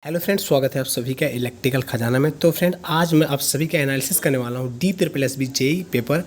Hello friends, स्वागत है आप सभी का इलेक्ट्रिकल खजाना में। तो फ्रेंड, आज मैं आप सभी का एनालिसिस करने वाला हूँ D-SSB जेई पेपर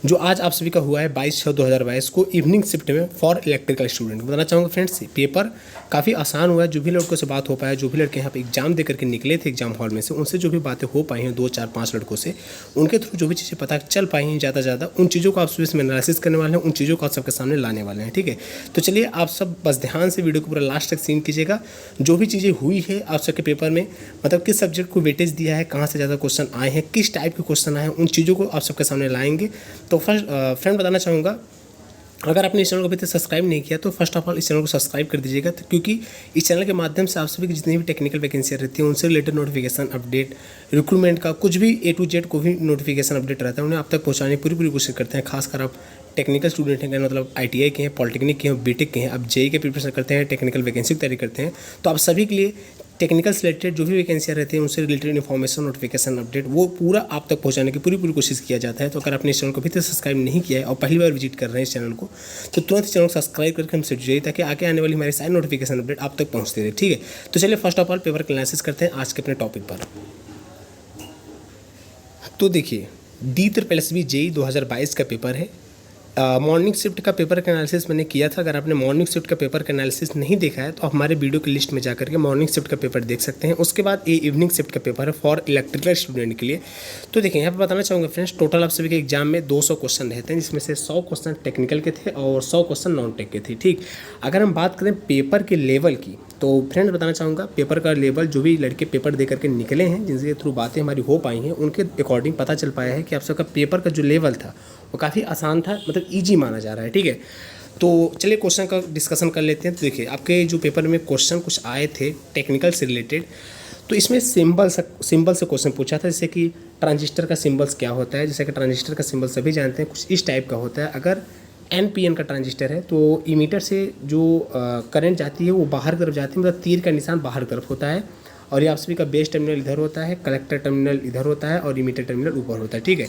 जो आज आप सभी का हुआ है 22/6/2022 को इवनिंग शिफ्ट में फॉर इलेक्ट्रिकल स्टूडेंट। बताना चाहूँगा फ्रेंड्स, पेपर काफ़ी आसान हुआ है। जो भी लड़कों से बात हो पाया, जो भी लड़के यहाँ पे एग्जाम दे करके निकले थे एग्जाम हॉल में से, उनसे जो भी बातें हो पाई हैं 2 4 5 लड़कों से, उनके थ्रू जो भी चीज़ें पता चल पाई हैं ज़्यादा ज़्यादा, उन चीज़ों को आप सभी इसमें एनालिसिस करने वाले हैं, उन चीज़ों को आप सबके सामने लाने वाले हैं। ठीक है, तो चलिए आप सब बस ध्यान से वीडियो को पूरा लास्ट तक सीन कीजिएगा। जो भी चीज़ें हुई है आप सबके पेपर में, मतलब किस सब्जेक्ट को वेटेज दिया है, कहाँ से ज़्यादा क्वेश्चन आए हैं, किस टाइप के क्वेश्चन आए हैं, उन चीज़ों को आप सबके सामने लाएंगे। तो फर्स्ट फ्रेंड बताना चाहूँगा, अगर आपने इस चैनल को अभी तक सब्सक्राइब नहीं किया तो फर्स्ट ऑफ ऑल इस चैनल को सब्सक्राइब कर दीजिएगा, क्योंकि इस चैनल के माध्यम से आप सभी की जितनी भी टेक्निकल वैकेंसियाँ रहती हैं, उनसे रिलेटेड नोटिफिकेशन अपडेट, रिक्रूटमेंट का कुछ भी A to Z को भी नोटिफिकेशन अपडेट रहता है, उन्हें आप तक पहुँचाने की पूरी कोशिश करते हैं। खासकर आप टेक्निकल स्टूडेंट हैं, मतलब ITI के हैं, पॉलिटेक्निक के हैं, बीटेक के हैं, आप जेई के प्रिपरेशन करते हैं, टेक्निकल वैकेंसी की तैयारी करते हैं, तो आप सभी के लिए टेक्निकल से रिलेटेड जो भी वैकेंसियाँ रहती हैं, उनसे रिलेटेड इन्फॉर्मेशन, नोटिफिकेशन अपडेट, वो पूरा आप तक पहुंचाने की पूरी कोशिश किया जाता है। तो अगर आपने इस चैनल को अभी तक सब्सक्राइब नहीं किया है और पहली बार विजिट कर रहे हैं इस चैनल को, तो तुरंत इस चैनल को सब्सक्राइब करके हमसे जुड़िए, ताकि आगे आने वाली हमारी सारी नोटिफिकेशन अपडेट आप तक पहुँचते रहे। ठीक है, तो चलिए फर्स्ट ऑफ ऑल पेपर का एनालिसिस करते हैं आज के अपने टॉपिक पर। तो देखिए, D-SSB जेई 2022 का पेपर है। मॉर्निंग शिफ्ट का पेपर का एनालिसिस मैंने किया था। अगर आपने मॉर्निंग शिफ्ट का पेपर का एनालिसिस नहीं देखा है तो आप हमारे वीडियो की लिस्ट में जाकर के मॉर्निंग शिफ्ट का पेपर देख सकते हैं। उसके बाद ये इवनिंग शिफ्ट का पेपर है फॉर इलेक्ट्रिकल स्टूडेंट के लिए। तो देखिए, यहाँ पे बताना चाहूँगा फ्रेंड्स, टोटल आप सभी के एग्जाम में 200 क्वेश्चन रहते हैं, जिसमें से 100 क्वेश्चन टेक्निकल के थे और 100 क्वेश्चन नॉन टेक के थे। ठीक, अगर हम बात करें पेपर के लेवल की, तो फ्रेंड बताना चाहूँगा, पेपर का लेवल जो भी लड़के पेपर दे करके निकले हैं, जिनके थ्रू बातें हमारी हो पाई हैं, उनके अकॉर्डिंग पता चल पाया है कि आप सबका पेपर का जो लेवल था वो काफ़ी आसान था, मतलब ईजी माना जा रहा है। ठीक है, तो चलिए क्वेश्चन का डिस्कशन कर लेते हैं। तो देखिए, आपके जो पेपर में क्वेश्चन कुछ आए थे टेक्निकल से रिलेटेड, तो इसमें सिंबल से क्वेश्चन पूछा था, जैसे कि ट्रांजिस्टर का सिंबल्स क्या होता है। जैसे कि ट्रांजिस्टर का सिंबल सभी जानते हैं, कुछ इस टाइप का होता है। अगर NPN का ट्रांजिस्टर है तो इमीटर से जो करंट जाती है वो बाहर की तरफ जाती है, मतलब तीर का निशान बाहर की तरफ होता है, और ये आप सभी का बेस टर्मिनल इधर होता है, कलेक्टर टर्मिनल इधर होता है और इमीटर टर्मिनल ऊपर होता है। ठीक है,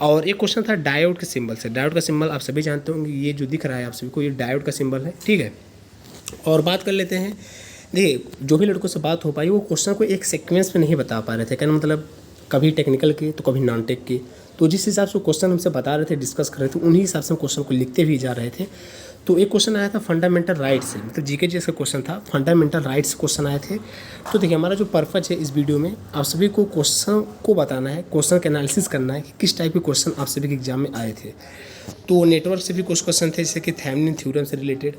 और एक क्वेश्चन था डायोड के सिंबल से। डायोड का सिंबल आप सभी जानते होंगे, ये जो दिख रहा है आप सभी को, ये डायोड का सिंबल है। ठीक है, और बात कर लेते हैं। देखिए, जो भी लड़कों से बात हो पाई, वो क्वेश्चन को एक सीक्वेंस में नहीं बता पा रहे थे, कहना मतलब कभी टेक्निकल के तो कभी नॉन टेक के। तो जिस हिसाब से क्वेश्चन हमसे बता रहे थे, डिस्कस कर रहे थे, उन्हीं हिसाब से हम क्वेश्चन को लिखते भी जा रहे थे। तो एक क्वेश्चन आया था फंडामेंटल राइट से, मतलब जीके जैसा क्वेश्चन था, फंडामेंटल राइट्स क्वेश्चन आए थे। तो देखिए, हमारा जो पर्पज है इस वीडियो में, आप सभी को क्वेश्चन को बताना है, क्वेश्चन का एनालिसिस करना है कि किस टाइप के क्वेश्चन आप सभी के एग्जाम में आए थे। तो नेटवर्क से भी कुछ क्वेश्चन थे, जैसे कि थेवेनिन थ्योरम से रिलेटेड,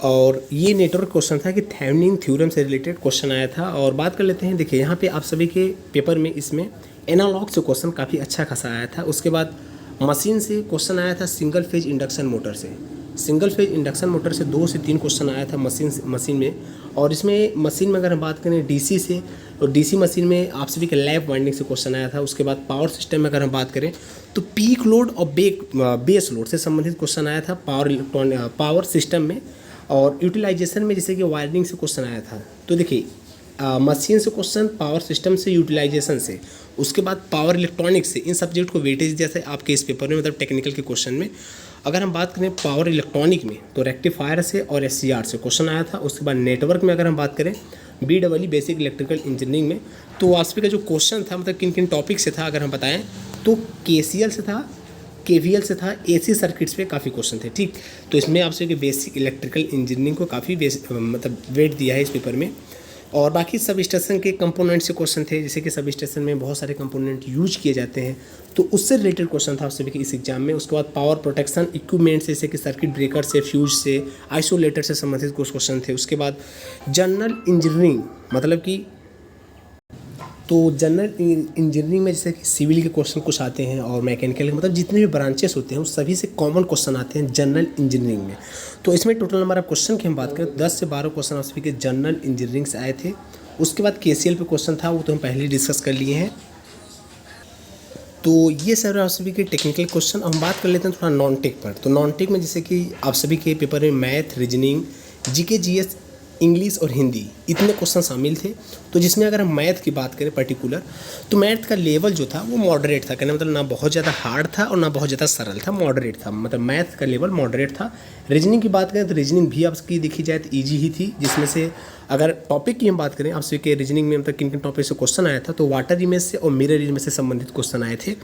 और ये नेटवर्क क्वेश्चन था कि थेवेनिन थ्योरम से रिलेटेड क्वेश्चन आया था। और बात कर लेते हैं, देखिए यहाँ पे आप सभी के पेपर में इसमें एनालॉग से क्वेश्चन काफ़ी अच्छा खासा आया था। उसके बाद मशीन से क्वेश्चन आया था, सिंगल फेज इंडक्शन मोटर से। सिंगल फेज इंडक्शन मोटर से 2 से 3 क्वेश्चन आया था मशीन में। और इसमें मशीन में अगर हम बात करें DC से, और DC मशीन में आप सभी के लैप वाइंडिंग से क्वेश्चन आया था। उसके बाद पावर सिस्टम में अगर हम बात करें तो पीक लोड और बेस लोड से संबंधित क्वेश्चन आया था पावर सिस्टम में। और यूटिलाइजेशन में जैसे कि वायरिंग से क्वेश्चन आया था। तो देखिए, मशीन से क्वेश्चन, पावर सिस्टम से, यूटिलाइजेशन से, उसके बाद पावर इलेक्ट्रॉनिक्स से, इन सब्जेक्ट को वेटेज दिया था आपके इस पेपर में, मतलब टेक्निकल के क्वेश्चन में। अगर हम बात करें पावर इलेक्ट्रॉनिक में, तो रेक्टिफायर से और SCR से क्वेश्चन आया था। उसके बाद नेटवर्क में अगर हम बात करें BEE बेसिक इलेक्ट्रिकल इंजीनियरिंग में, तो वास्तविक का जो क्वेश्चन था, मतलब किन किन टॉपिक से था अगर हम बताएं, तो KCL से था, KVL से था, AC सर्किट्स पे काफ़ी क्वेश्चन थे। ठीक, तो इसमें आपसे कि बेसिक इलेक्ट्रिकल इंजीनियरिंग को काफ़ी मतलब वेट दिया है इस पेपर में। और बाकी सब स्टेशन के कंपोनेंट से क्वेश्चन थे, जैसे कि सब स्टेशन में बहुत सारे कंपोनेंट यूज किए जाते हैं, तो उससे रिलेटेड क्वेश्चन था आप सभी के इस एग्जाम में। उसके बाद पावर प्रोटेक्शन इक्विपमेंट से, जैसे कि सर्किट ब्रेकर से, फ्यूज से, आइसोलेटर से संबंधित कुछ क्वेश्चन थे। उसके बाद जनरल इंजीनियरिंग, मतलब कि तो जनरल इंजीनियरिंग में जैसे कि सिविल के क्वेश्चन कुछ आते हैं, और मैकेनिकल के, मतलब जितने भी ब्रांचेस होते हैं उस सभी से कॉमन क्वेश्चन आते हैं जनरल इंजीनियरिंग में। तो इसमें टोटल नंबर ऑफ क्वेश्चन की हम बात करें, 10 से 12 क्वेश्चन आप सभी के जनरल इंजीनियरिंग से आए थे। उसके बाद KCL पे क्वेश्चन था, वो तो हम पहले ही डिस्कस कर लिए हैं। तो ये सर आप सभी के टेक्निकल क्वेश्चन। हम बात कर लेते हैं थोड़ा नॉन टेक पर। तो नॉन टेक में जैसे कि आप सभी के पेपर में math, reasoning, GK GS English और हिंदी इतने क्वेश्चन शामिल थे। तो जिसमें अगर हम मैथ की बात करें पर्टिकुलर, तो मैथ का लेवल जो था वो मॉडरेट था, कहने मतलब ना बहुत ज़्यादा हार्ड था और ना बहुत ज़्यादा सरल था, मॉडरेट था, मतलब मैथ का लेवल मॉडरेट था। रीजनिंग की बात करें तो रीजनिंग भी आपकी देखी जाए तो ईजी ही थी, जिसमें से अगर टॉपिक की हम बात करें आपसे कि रीजनिंग में मतलब किन किन टॉपिक से क्वेश्चन आया था, तो वाटर इमेज से और मिरर इमेज से संबंधित क्वेश्चन आए थे।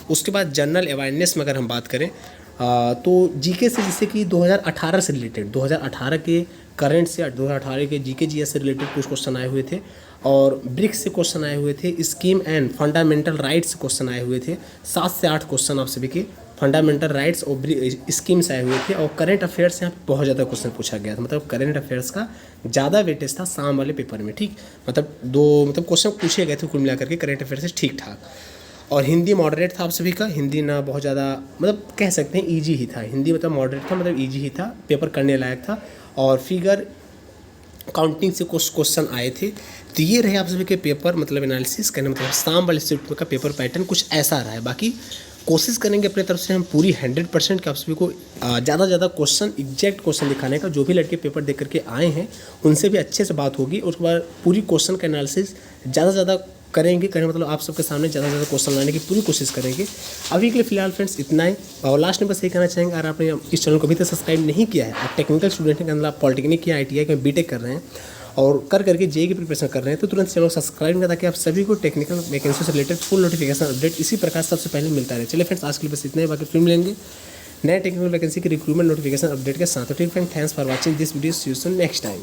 उसके बाद जनरल अवेयरनेस में अगर हम बात करें तो जीके से, जैसे कि 2018 से रिलेटेड 2018 के करंट से 2018 के जीके जीएस से रिलेटेड कुछ क्वेश्चन आए हुए थे, और ब्रिक्स से क्वेश्चन आए हुए थे, स्कीम एंड फंडामेंटल राइट्स से क्वेश्चन आए हुए थे। 7 से 8 क्वेश्चन आप सभी के फंडामेंटल राइट्स और स्कीम्स आए हुए थे, और करंट अफेयर्स यहाँ बहुत ज़्यादा क्वेश्चन पूछा गया था, मतलब करंट अफेयर्स का ज़्यादा वेटेज था शाम वाले पेपर में, ठीक, मतलब क्वेश्चन पूछे गए थे कुल मिलाकर के करंट अफेयर से ठीक ठाक। और हिंदी मॉडरेट था आप सभी का, हिंदी ना बहुत ज़्यादा मतलब कह सकते हैं ईजी ही था, हिंदी मतलब मॉडरेट था, मतलब ईजी ही था, पेपर करने लायक था। और फिगर काउंटिंग से कुछ क्वेश्चन आए थे। तो ये रहे आप सभी के पेपर मतलब एनालिसिस करने, मतलब शाम वाले शिफ्ट का पेपर पैटर्न कुछ ऐसा रहा है। बाकी कोशिश करेंगे अपने तरफ से हम पूरी 100% के आप सभी को ज़्यादा से ज़्यादा क्वेश्चन एग्जैक्ट क्वेश्चन दिखाने का। जो भी लड़के पेपर देख करके आए हैं उनसे भी अच्छे से बात होगी, उसके बाद पूरी क्वेश्चन का एनालिसिस ज़्यादा से ज़्यादा करेंगे मतलब आप सबके सामने ज़्यादा से ज़्यादा क्वेश्चन लाने की पूरी कोशिश करेंगे। अभी के लिए फिलहाल फ्रेंड्स इतना ही। और लास्ट में बस ये कहना चाहेंगे, अगर आपने इस चैनल को अभी तक सब्सक्राइब नहीं किया है, आप टेक्निकल स्टूडेंट हैं, आप पॉलिटेक्निक या ITI में बीटेक कर रहे हैं और करके जेईई की प्रिपरेशन कर रहे हैं, तो तुरंत चैनल को सब्सक्राइब करें ताकि आप सभी को टेक्निकल वैकेंसी से रिलेटेड फुल नोटिफिकेशन अपडेट इसी प्रकार सबसे पहले मिलता रहे। चलिए फ्रेंड्स, आज के लिए बस इतना ही, बाकी फिर मिलेंगे नए टेक्निकल वैकेंसी की रिक्रूटमेंट नोटिफिकेशन अपडेट के साथ। तो ठीक friend, thanks for watching this video, see you soon next time.